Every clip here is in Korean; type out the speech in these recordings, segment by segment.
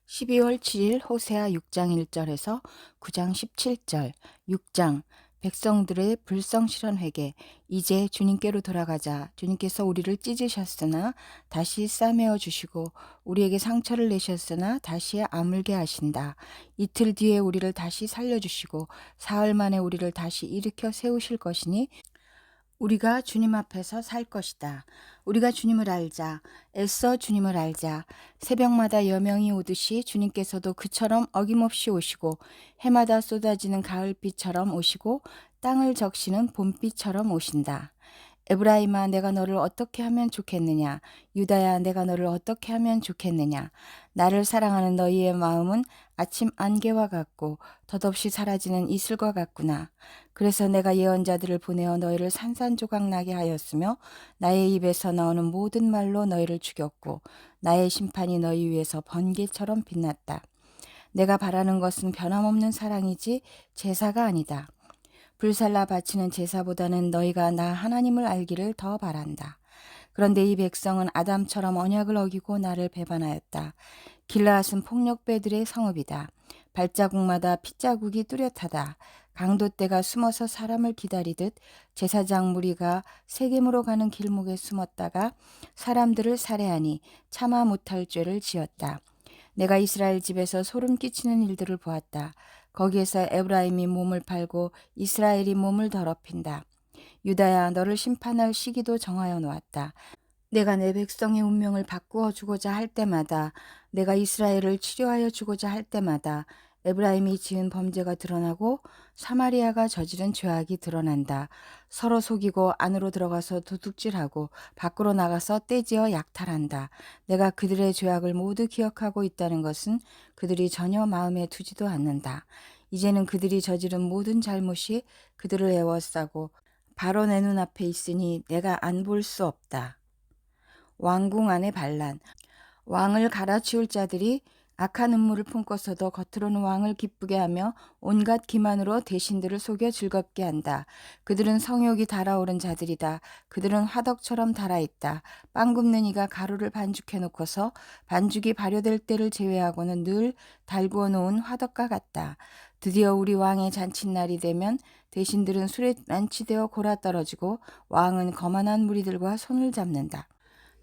12월 7일 호세아 6장 1절에서 9장 17절, 6장 백성들의 불성실한 회개. 이제 주님께로 돌아가자. 주님께서 우리를 찢으셨으나 다시 싸매어 주시고 우리에게 상처를 내셨으나 다시 아물게 하신다. 이틀 뒤에 우리를 다시 살려주시고 사흘 만에 우리를 다시 일으켜 세우실 것이니 우리가 주님 앞에서 살 것이다. 우리가 주님을 알자. 애써 주님을 알자. 새벽마다 여명이 오듯이 주님께서도 그처럼 어김없이 오시고 해마다 쏟아지는 가을비처럼 오시고 땅을 적시는 봄비처럼 오신다. 에브라임아, 내가 너를 어떻게 하면 좋겠느냐? 유다야, 내가 너를 어떻게 하면 좋겠느냐? 나를 사랑하는 너희의 마음은 아침 안개와 같고 덧없이 사라지는 이슬과 같구나. 그래서 내가 예언자들을 보내어 너희를 산산조각 나게 하였으며 나의 입에서 나오는 모든 말로 너희를 죽였고 나의 심판이 너희 위에서 번개처럼 빛났다. 내가 바라는 것은 변함없는 사랑이지 제사가 아니다. 불살라 바치는 제사보다는 너희가 나 하나님을 알기를 더 바란다. 그런데 이 백성은 아담처럼 언약을 어기고 나를 배반하였다. 길라앗은 폭력배들의 성읍이다. 발자국마다 핏자국이 뚜렷하다. 강도떼가 숨어서 사람을 기다리듯 제사장 무리가 세겜으로 가는 길목에 숨었다가 사람들을 살해하니 참아 못할 죄를 지었다. 내가 이스라엘 집에서 소름 끼치는 일들을 보았다. 거기에서 에브라임이 몸을 팔고 이스라엘이 몸을 더럽힌다. 유다야, 너를 심판할 시기도 정하여 놓았다. 내가 내 백성의 운명을 바꾸어 주고자 할 때마다, 내가 이스라엘을 치료하여 주고자 할 때마다 에브라임이 지은 범죄가 드러나고 사마리아가 저지른 죄악이 드러난다. 서로 속이고 안으로 들어가서 도둑질하고 밖으로 나가서 떼지어 약탈한다. 내가 그들의 죄악을 모두 기억하고 있다는 것은 그들이 전혀 마음에 두지도 않는다. 이제는 그들이 저지른 모든 잘못이 그들을 애워싸고 바로 내 눈앞에 있으니 내가 안 볼 수 없다. 왕궁 안의 반란. 왕을 갈아치울 자들이 악한 음모를 품고서도 겉으로는 왕을 기쁘게 하며 온갖 기만으로 대신들을 속여 즐겁게 한다. 그들은 성욕이 달아오른 자들이다. 그들은 화덕처럼 달아있다. 빵 굽는 이가 가루를 반죽해 놓고서 반죽이 발효될 때를 제외하고는 늘 달구어 놓은 화덕과 같다. 드디어 우리 왕의 잔칫날이 되면 대신들은 술에 만취되어 골아떨어지고 왕은 거만한 무리들과 손을 잡는다.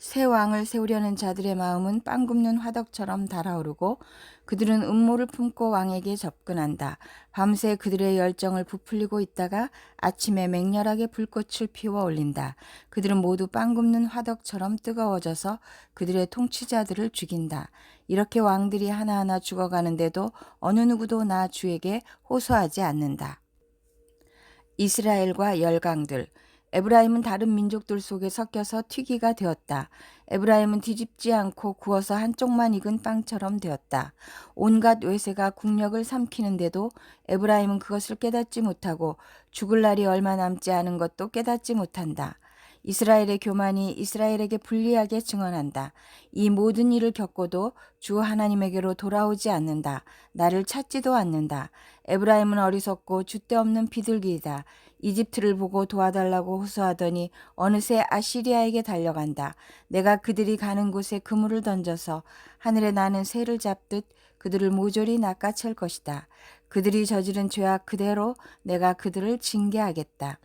새 왕을 세우려는 자들의 마음은 빵 굽는 화덕처럼 달아오르고 그들은 음모를 품고 왕에게 접근한다. 밤새 그들의 열정을 부풀리고 있다가 아침에 맹렬하게 불꽃을 피워 올린다. 그들은 모두 빵 굽는 화덕처럼 뜨거워져서 그들의 통치자들을 죽인다. 이렇게 왕들이 하나하나 죽어가는데도 어느 누구도 나 주에게 호소하지 않는다. 이스라엘과 열강들. 에브라임은 다른 민족들 속에 섞여서 튀기가 되었다. 에브라임은 뒤집지 않고 구워서 한쪽만 익은 빵처럼 되었다. 온갖 외세가 국력을 삼키는데도 에브라임은 그것을 깨닫지 못하고 죽을 날이 얼마 남지 않은 것도 깨닫지 못한다. 이스라엘의 교만이 이스라엘에게 불리하게 증언한다. 이 모든 일을 겪고도 주 하나님에게로 돌아오지 않는다. 나를 찾지도 않는다. 에브라임은 어리석고 줏대없는 비둘기이다. 이집트를 보고 도와달라고 호소하더니 어느새 아시리아에게 달려간다. 내가 그들이 가는 곳에 그물을 던져서 하늘에 나는 새를 잡듯 그들을 모조리 낚아챌 것이다. 그들이 저지른 죄악 그대로 내가 그들을 징계하겠다.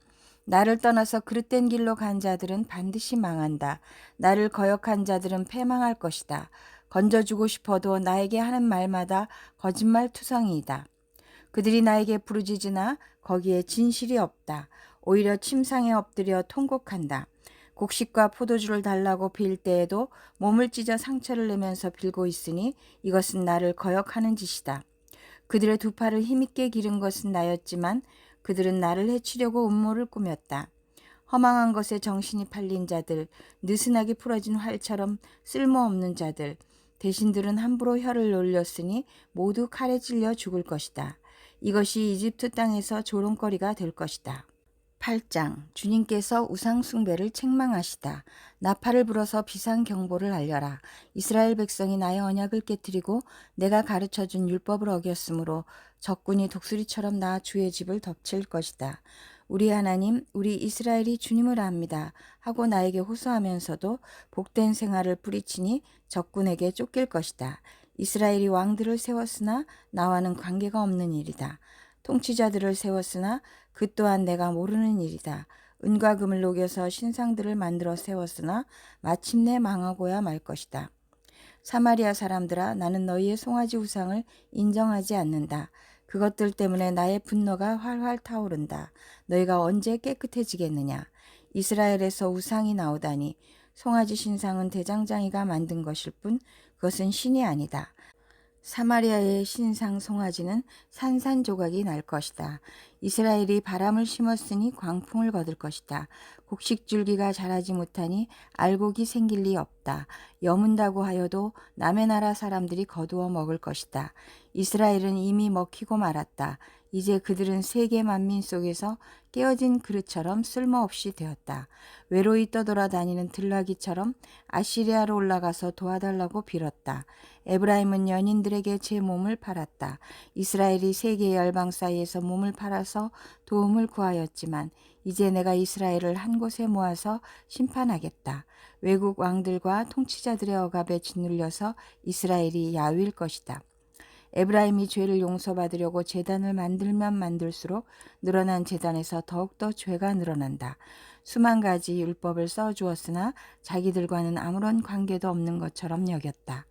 나를 떠나서 그릇된 길로 간 자들은 반드시 망한다. 나를 거역한 자들은 패망할 것이다. 건져주고 싶어도 나에게 하는 말마다 거짓말투성이이다. 그들이 나에게 부르짖으나 거기에 진실이 없다. 오히려 침상에 엎드려 통곡한다. 곡식과 포도주를 달라고 빌 때에도 몸을 찢어 상처를 내면서 빌고 있으니 이것은 나를 거역하는 짓이다. 그들의 두 팔을 힘있게 기른 것은 나였지만 그들은 나를 해치려고 음모를 꾸몄다. 허망한 것에 정신이 팔린 자들, 느슨하게 풀어진 활처럼 쓸모없는 자들, 대신들은 함부로 혀를 놀렸으니 모두 칼에 찔려 죽을 것이다. 이것이 이집트 땅에서 조롱거리가 될 것이다. 8장. 주님께서 우상 숭배를 책망하시다. 나팔을 불어서 비상경보를 알려라. 이스라엘 백성이 나의 언약을 깨뜨리고 내가 가르쳐준 율법을 어겼으므로 적군이 독수리처럼 나 주의 집을 덮칠 것이다. 우리 하나님, 우리 이스라엘이 주님을 압니다 하고 나에게 호소하면서도 복된 생활을 뿌리치니 적군에게 쫓길 것이다. 이스라엘이 왕들을 세웠으나 나와는 관계가 없는 일이다. 통치자들을 세웠으나 그 또한 내가 모르는 일이다. 은과 금을 녹여서 신상들을 만들어 세웠으나 마침내 망하고야 말 것이다. 사마리아 사람들아, 나는 너희의 송아지 우상을 인정하지 않는다. 그것들 때문에 나의 분노가 활활 타오른다. 너희가 언제 깨끗해지겠느냐? 이스라엘에서 우상이 나오다니. 송아지 신상은 대장장이가 만든 것일 뿐 그것은 신이 아니다. 사마리아의 신상 송아지는 산산조각이 날 것이다. 이스라엘이 바람을 심었으니 광풍을 거둘 것이다. 곡식줄기가 자라지 못하니 알곡이 생길 리 없다. 여문다고 하여도 남의 나라 사람들이 거두어 먹을 것이다. 이스라엘은 이미 먹히고 말았다. 이제 그들은 세계 만민 속에서 깨어진 그릇처럼 쓸모없이 되었다. 외로이 떠돌아다니는 들나귀처럼 아시리아로 올라가서 도와달라고 빌었다. 에브라임은 연인들에게 제 몸을 팔았다. 이스라엘이 세계 열방 사이에서 몸을 팔아서 도움을 구하였지만 이제 내가 이스라엘을 한 곳에 모아서 심판하겠다. 외국 왕들과 통치자들의 억압에 짓눌려서 이스라엘이 야위일 것이다. 에브라임이 죄를 용서받으려고 제단을 만들면 만들수록 늘어난 제단에서 더욱더 죄가 늘어난다. 수만 가지 율법을 써주었으나 자기들과는 아무런 관계도 없는 것처럼 여겼다.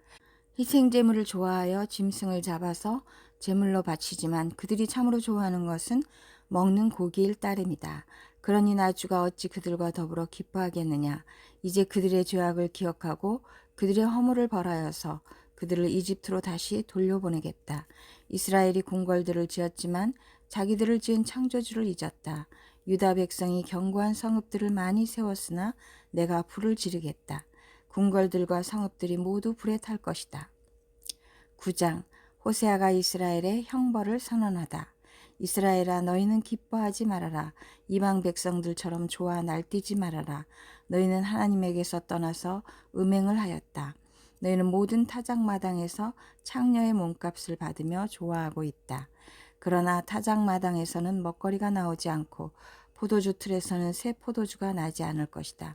희생제물을 좋아하여 짐승을 잡아서 제물로 바치지만 그들이 참으로 좋아하는 것은 먹는 고기일 따름이다. 그러니 나 주가 어찌 그들과 더불어 기뻐하겠느냐. 이제 그들의 죄악을 기억하고 그들의 허물을 벌하여서 그들을 이집트로 다시 돌려보내겠다. 이스라엘이 궁궐들을 지었지만 자기들을 지은 창조주를 잊었다. 유다 백성이 견고한 성읍들을 많이 세웠으나 내가 불을 지르겠다. 궁궐들과 성읍들이 모두 불에 탈 것이다. 9장 호세아가 이스라엘의 형벌을 선언하다. 이스라엘아, 너희는 기뻐하지 말아라. 이방 백성들처럼 좋아 날뛰지 말아라. 너희는 하나님에게서 떠나서 음행을 하였다. 너희는 모든 타작마당에서 창녀의 몸값을 받으며 좋아하고 있다. 그러나 타작마당에서는 먹거리가 나오지 않고 포도주 틀에서는 새 포도주가 나지 않을 것이다.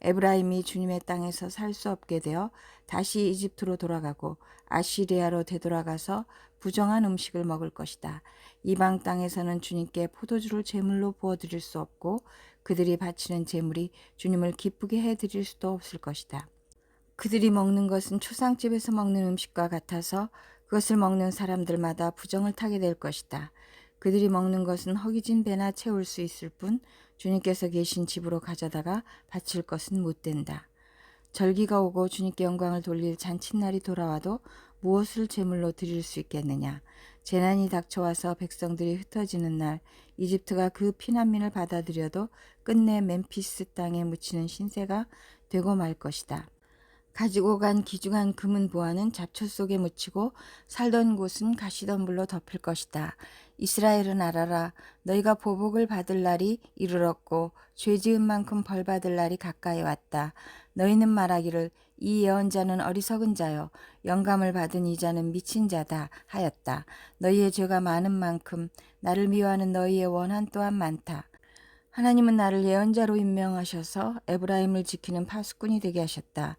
에브라임이 주님의 땅에서 살 수 없게 되어 다시 이집트로 돌아가고 아시리아로 되돌아가서 부정한 음식을 먹을 것이다. 이방 땅에서는 주님께 포도주를 제물로 부어드릴 수 없고 그들이 바치는 제물이 주님을 기쁘게 해드릴 수도 없을 것이다. 그들이 먹는 것은 초상집에서 먹는 음식과 같아서 그것을 먹는 사람들마다 부정을 타게 될 것이다. 그들이 먹는 것은 허기진 배나 채울 수 있을 뿐 주님께서 계신 집으로 가져다가 바칠 것은 못 된다. 절기가 오고 주님께 영광을 돌릴 잔칫날이 돌아와도 무엇을 제물로 드릴 수 있겠느냐. 재난이 닥쳐와서 백성들이 흩어지는 날 이집트가 그 피난민을 받아들여도 끝내 멤피스 땅에 묻히는 신세가 되고 말 것이다. 가지고 간 귀중한 금은 보화는 잡초 속에 묻히고 살던 곳은 가시덤불로 덮일 것이다. 이스라엘은 알아라. 너희가 보복을 받을 날이 이르렀고 죄 지은 만큼 벌 받을 날이 가까이 왔다. 너희는 말하기를 이 예언자는 어리석은 자요 영감을 받은 이 자는 미친 자다 하였다. 너희의 죄가 많은 만큼 나를 미워하는 너희의 원한 또한 많다. 하나님은 나를 예언자로 임명하셔서 에브라임을 지키는 파수꾼이 되게 하셨다.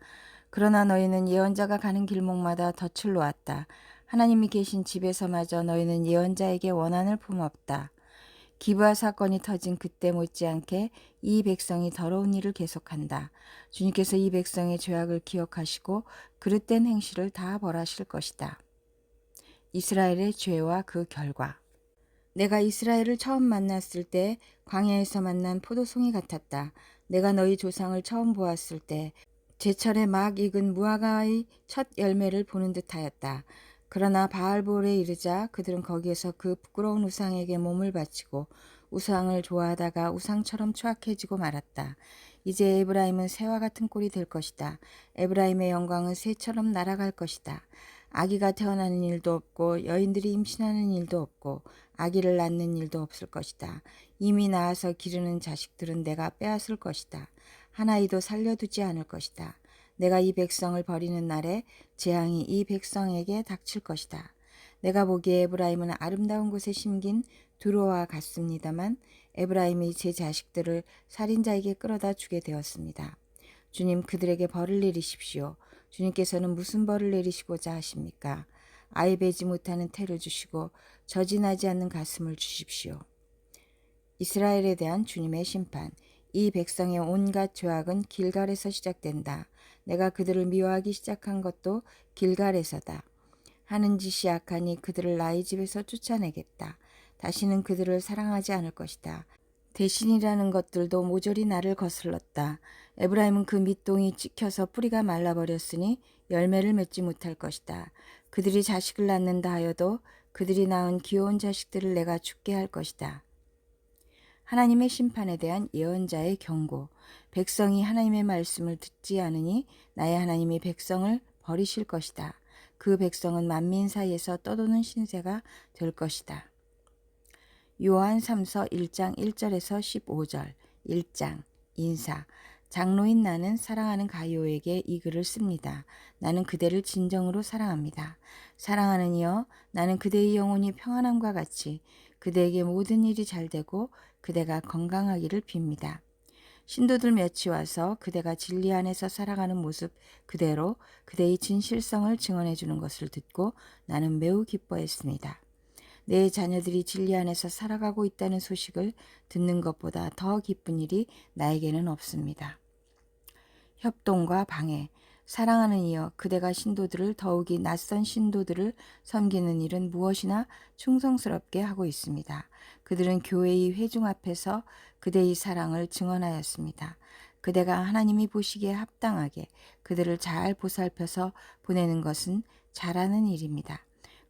그러나 너희는 예언자가 가는 길목마다 덫을 놓았다. 하나님이 계신 집에서마저 너희는 예언자에게 원한을 품었다. 기브아 사건이 터진 그때 못지않게 이 백성이 더러운 일을 계속한다. 주님께서 이 백성의 죄악을 기억하시고 그릇된 행실을 다 벌하실 것이다. 이스라엘의 죄와 그 결과. 내가 이스라엘을 처음 만났을 때 광야에서 만난 포도송이 같았다. 내가 너희 조상을 처음 보았을 때 제철에 막 익은 무화과의 첫 열매를 보는 듯하였다. 그러나 바알볼에 이르자 그들은 거기에서 그 부끄러운 우상에게 몸을 바치고 우상을 좋아하다가 우상처럼 추악해지고 말았다. 이제 에브라임은 새와 같은 꼴이 될 것이다. 에브라임의 영광은 새처럼 날아갈 것이다. 아기가 태어나는 일도 없고 여인들이 임신하는 일도 없고 아기를 낳는 일도 없을 것이다. 이미 낳아서 기르는 자식들은 내가 빼앗을 것이다. 하나이도 살려두지 않을 것이다. 내가 이 백성을 버리는 날에 재앙이 이 백성에게 닥칠 것이다. 내가 보기에 에브라임은 아름다운 곳에 심긴 두로와 같습니다만 에브라임이 제 자식들을 살인자에게 끌어다 주게 되었습니다. 주님, 그들에게 벌을 내리십시오. 주님께서는 무슨 벌을 내리시고자 하십니까? 아이 베지 못하는 태를 주시고 저진하지 않는 가슴을 주십시오. 이스라엘에 대한 주님의 심판. 이 백성의 온갖 죄악은 길갈에서 시작된다. 내가 그들을 미워하기 시작한 것도 길갈에서다. 하는 짓이 악하니 그들을 나의 집에서 쫓아내겠다. 다시는 그들을 사랑하지 않을 것이다. 대신이라는 것들도 모조리 나를 거슬렀다. 에브라임은 그 밑동이 찍혀서 뿌리가 말라버렸으니 열매를 맺지 못할 것이다. 그들이 자식을 낳는다 하여도 그들이 낳은 귀여운 자식들을 내가 죽게 할 것이다. 하나님의 심판에 대한 예언자의 경고. 백성이 하나님의 말씀을 듣지 않으니 나의 하나님이 백성을 버리실 것이다. 그 백성은 만민 사이에서 떠도는 신세가 될 것이다. 요한 3서 1장 1절에서 15절. 1장 인사. 장로인 나는 사랑하는 가이오에게 이 글을 씁니다. 나는 그대를 진정으로 사랑합니다. 사랑하는 이여, 나는 그대의 영혼이 평안함과 같이 그대에게 모든 일이 잘 되고 그대가 건강하기를 빕니다. 신도들 몇이 와서 그대가 진리 안에서 살아가는 모습 그대로 그대의 진실성을 증언해 주는 것을 듣고 나는 매우 기뻐했습니다. 내 자녀들이 진리 안에서 살아가고 있다는 소식을 듣는 것보다 더 기쁜 일이 나에게는 없습니다. 협동과 방해. 사랑하는 이여, 그대가 신도들을 더욱이 낯선 신도들을 섬기는 일은 무엇이나 충성스럽게 하고 있습니다. 그들은 교회의 회중 앞에서 그대의 사랑을 증언하였습니다. 그대가 하나님이 보시기에 합당하게 그들을 잘 보살펴서 보내는 것은 잘하는 일입니다.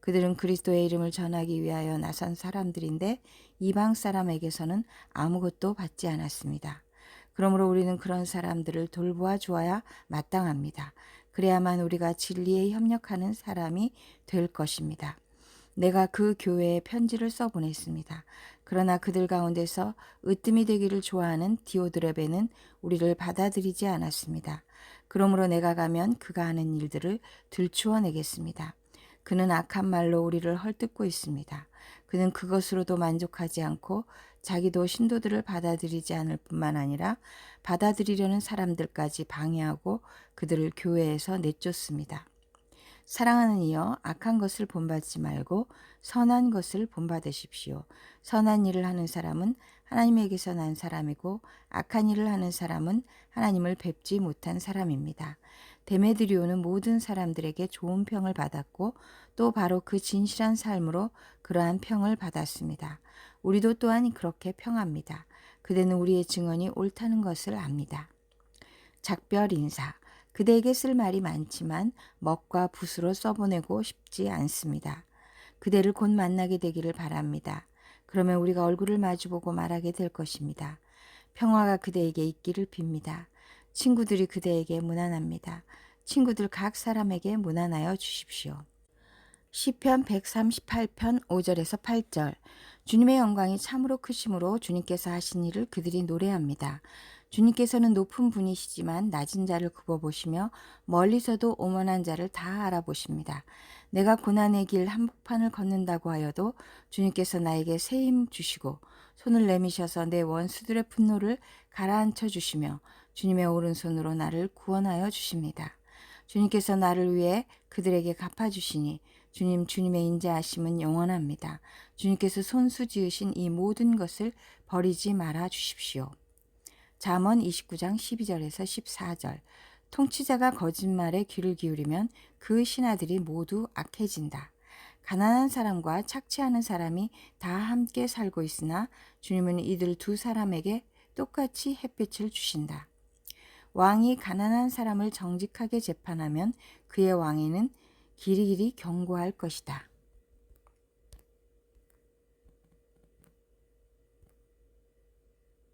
그들은 그리스도의 이름을 전하기 위하여 나선 사람들인데 이방 사람에게서는 아무것도 받지 않았습니다. 그러므로 우리는 그런 사람들을 돌보아 주어야 마땅합니다. 그래야만 우리가 진리에 협력하는 사람이 될 것입니다. 내가 그 교회에 편지를 써보냈습니다. 그러나 그들 가운데서 으뜸이 되기를 좋아하는 디오드레베는 우리를 받아들이지 않았습니다. 그러므로 내가 가면 그가 하는 일들을 들추어 내겠습니다. 그는 악한 말로 우리를 헐뜯고 있습니다. 그는 그것으로도 만족하지 않고 자기도 신도들을 받아들이지 않을 뿐만 아니라 받아들이려는 사람들까지 방해하고 그들을 교회에서 내쫓습니다. 사랑하는 이여, 악한 것을 본받지 말고 선한 것을 본받으십시오. 선한 일을 하는 사람은 하나님에게서 난 사람이고 악한 일을 하는 사람은 하나님을 뵙지 못한 사람입니다. 데메드리오는 모든 사람들에게 좋은 평을 받았고 또 바로 그 진실한 삶으로 그러한 평을 받았습니다. 우리도 또한 그렇게 평합니다. 그대는 우리의 증언이 옳다는 것을 압니다. 작별 인사. 그대에게 쓸 말이 많지만 먹과 붓으로 써보내고 싶지 않습니다. 그대를 곧 만나게 되기를 바랍니다. 그러면 우리가 얼굴을 마주보고 말하게 될 것입니다. 평화가 그대에게 있기를 빕니다. 친구들이 그대에게 무난합니다. 친구들 각 사람에게 무난하여 주십시오. 시편 138편 5절에서 8절. 주님의 영광이 참으로 크심으로 주님께서 하신 일을 그들이 노래합니다. 주님께서는 높은 분이시지만 낮은 자를 굽어보시며 멀리서도 오만한 자를 다 알아보십니다. 내가 고난의 길 한복판을 걷는다고 하여도 주님께서 나에게 새 힘 주시고 손을 내미셔서 내 원수들의 분노를 가라앉혀 주시며 주님의 오른손으로 나를 구원하여 주십니다. 주님께서 나를 위해 그들에게 갚아주시니 주님의 인자하심은 영원합니다. 주님께서 손수 지으신 이 모든 것을 버리지 말아 주십시오. 잠언 29장 12절에서 14절. 통치자가 거짓말에 귀를 기울이면 그 신하들이 모두 악해진다. 가난한 사람과 착취하는 사람이 다 함께 살고 있으나 주님은 이들 두 사람에게 똑같이 햇빛을 주신다. 왕이 가난한 사람을 정직하게 재판하면 그의 왕위는 길이길이 견고할 것이다.